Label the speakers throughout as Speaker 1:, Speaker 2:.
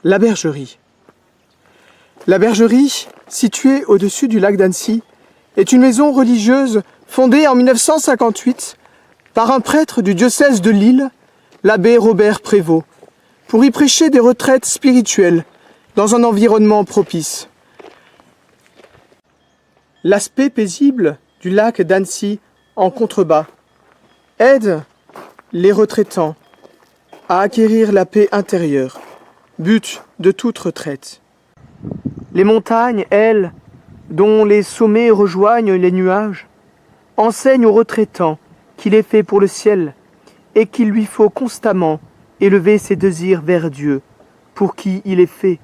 Speaker 1: La Bergerie. La Bergerie, située au-dessus du lac d'Annecy, est une maison religieuse fondée en 1958 par un prêtre du diocèse de Lille, l'abbé Robert Prévost, pour y prêcher des retraites spirituelles dans un environnement propice. L'aspect paisible du lac d'Annecy en contrebas aide les retraitants à acquérir la paix intérieure, but de toute retraite. Les montagnes, elles, dont les sommets rejoignent les nuages, enseignent aux retraitants qu'il est fait pour le ciel et qu'il lui faut constamment élever ses désirs vers Dieu, pour qui il est fait,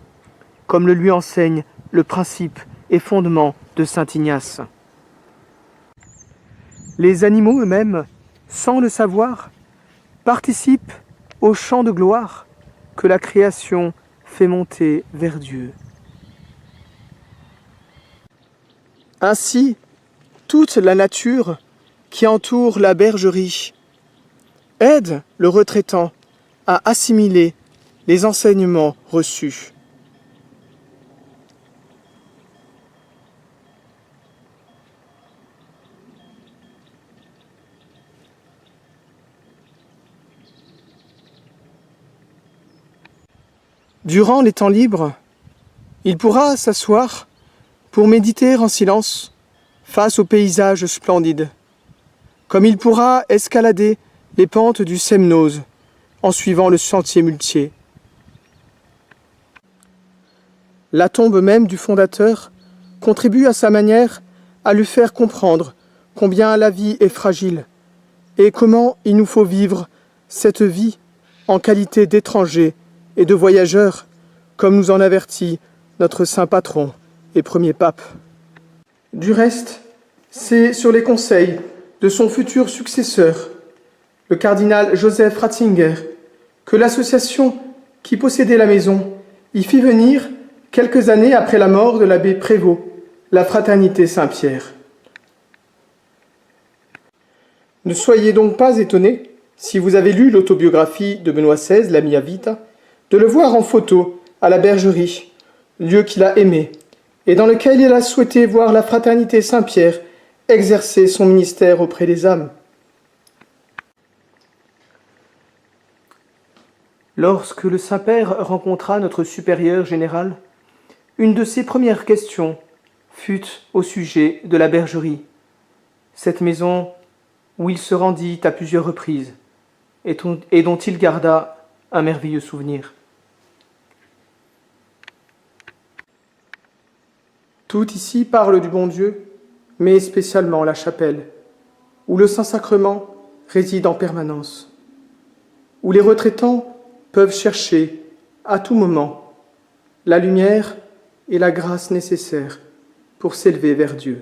Speaker 1: comme le lui enseigne le principe et fondement de saint Ignace. Les animaux eux-mêmes, sans le savoir, participent au chant de gloire que la création fait monter vers Dieu. Ainsi, toute la nature qui entoure la bergerie aide le retraitant à assimiler les enseignements reçus. Durant les temps libres, il pourra s'asseoir pour méditer en silence face aux paysages splendides, comme il pourra escalader les pentes du Semnoz en suivant le sentier muletier. La tombe même du fondateur contribue à sa manière à lui faire comprendre combien la vie est fragile et comment il nous faut vivre cette vie en qualité d'étrangers et de voyageurs, comme nous en avertit notre saint patron et premier pape. Du reste, c'est sur les conseils de son futur successeur, le cardinal Joseph Ratzinger, que l'association qui possédait la maison y fit venir, quelques années après la mort de l'abbé Prévost, la Fraternité Saint-Pierre. Ne soyez donc pas étonnés, si vous avez lu l'autobiographie de Benoît XVI, La Mia Vita, de le voir en photo à la Bergerie, lieu qu'il a aimé, et dans lequel il a souhaité voir la Fraternité Saint-Pierre exercer son ministère auprès des âmes. Lorsque le Saint-Père rencontra notre supérieur général, une de ses premières questions fut au sujet de la Bergerie, cette maison où il se rendit à plusieurs reprises et dont il garda un merveilleux souvenir. Tout ici parle du bon Dieu, mais spécialement la chapelle, où le Saint-Sacrement réside en permanence, où les retraitants peuvent chercher, à tout moment, la lumière et la grâce nécessaires pour s'élever vers Dieu.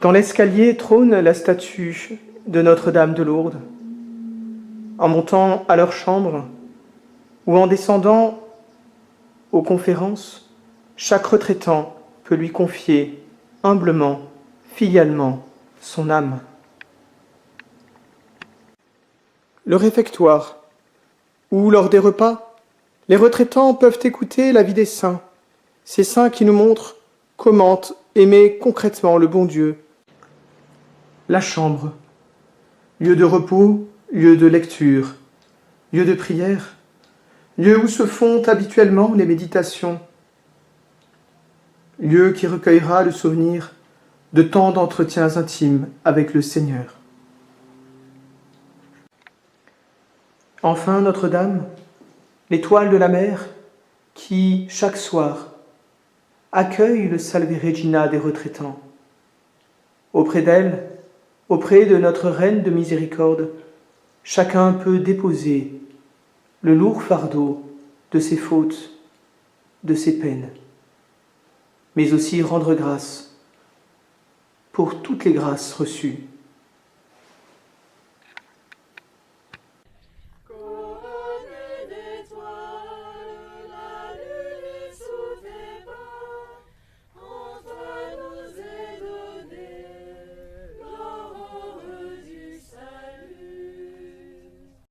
Speaker 1: Dans l'escalier trône la statue de Notre-Dame de Lourdes. En montant à leur chambre ou en descendant aux conférences, chaque retraitant peut lui confier humblement, filialement, son âme. Le réfectoire, où lors des repas, les retraitants peuvent écouter la vie des saints, ces saints qui nous montrent comment aimer concrètement le bon Dieu. La chambre, lieu de repos, lieu de lecture, lieu de prière, lieu où se font habituellement les méditations, lieu qui recueillera le souvenir de tant d'entretiens intimes avec le Seigneur. Enfin, Notre-Dame, l'étoile de la mer, qui, chaque soir, accueille le Salve Regina des retraitants. Auprès d'elle, auprès de notre Reine de Miséricorde, chacun peut déposer le lourd fardeau de ses fautes, de ses peines, mais aussi rendre grâce pour toutes les grâces reçues.